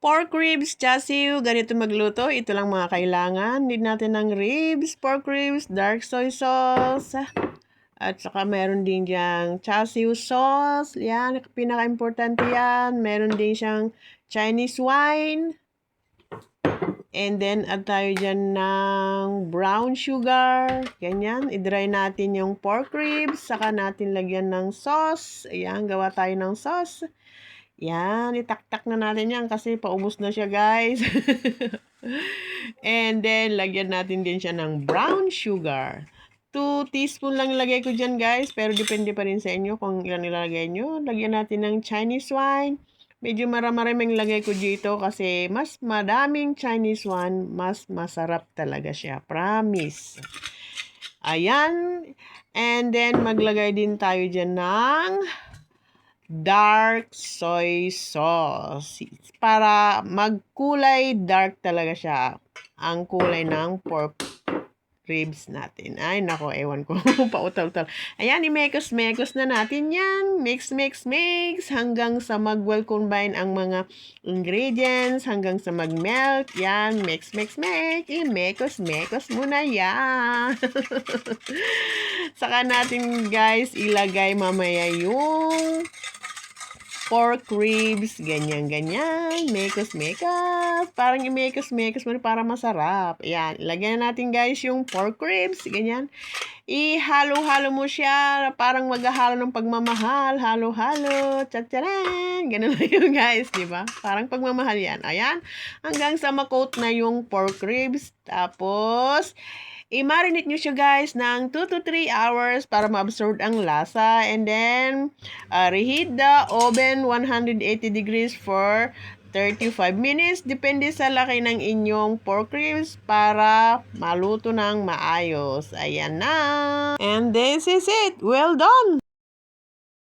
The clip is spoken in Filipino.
Pork ribs, chasiu, ganito magluto. Ito lang mga kailangan. Need natin ng ribs, pork ribs, dark soy sauce. At saka meron din diyang chasiu sauce. Yan, pinaka-importante yan. Meron din siyang Chinese wine. And then, add tayo dyan ng brown sugar. Ganyan. I-dry natin yung pork ribs. Saka natin lagyan ng sauce. Ayan, gawa tayo ng sauce. Yan, itaktak na natin yan kasi paubos na siya, guys. And then, lagyan natin din siya ng brown sugar. 2 teaspoon lang ilagay ko dyan, guys. Pero depende pa rin sa inyo kung ilan ilalagay nyo. Lagyan natin ng Chinese wine. Medyo maraming lagay ko dito kasi mas madaming Chinese wine, mas masarap talaga siya. Promise. Ayan. And then, maglagay din tayo dyan ng dark soy sauce. Para magkulay dark talaga siya. Ang kulay ng pork ribs natin. Ay, nako, ewan ko. Pautal-tal. Ayan, i-mekos-mekos na natin yan. Mix, mix, mix. Hanggang sa mag-well combine ang mga ingredients. Hanggang sa mag-melt. Yan, mix, mix, mix. I-mekos-mekos muna yan. Saka natin, guys, ilagay mamaya yung pork ribs, ganyan. Mekos. Parang i-mekos mo para masarap. Ayan, ilagyan natin guys yung pork ribs, ganyan. Ihalo-halo mo siya, parang maghahalo ng pagmamahal. Halo-halo, tsa-tsaran. Ganun lang yun guys, di ba? Parang pagmamahal yan. Ayan, hanggang sa ma-coat na yung pork ribs. Tapos, i-marinate nyo siya guys ng 2 to 3 hours para ma-absorb ang lasa. And then, reheat the oven 180 degrees for 35 minutes. Depende sa laki ng inyong pork ribs para maluto ng maayos. Ayan na. And this is it. Well done!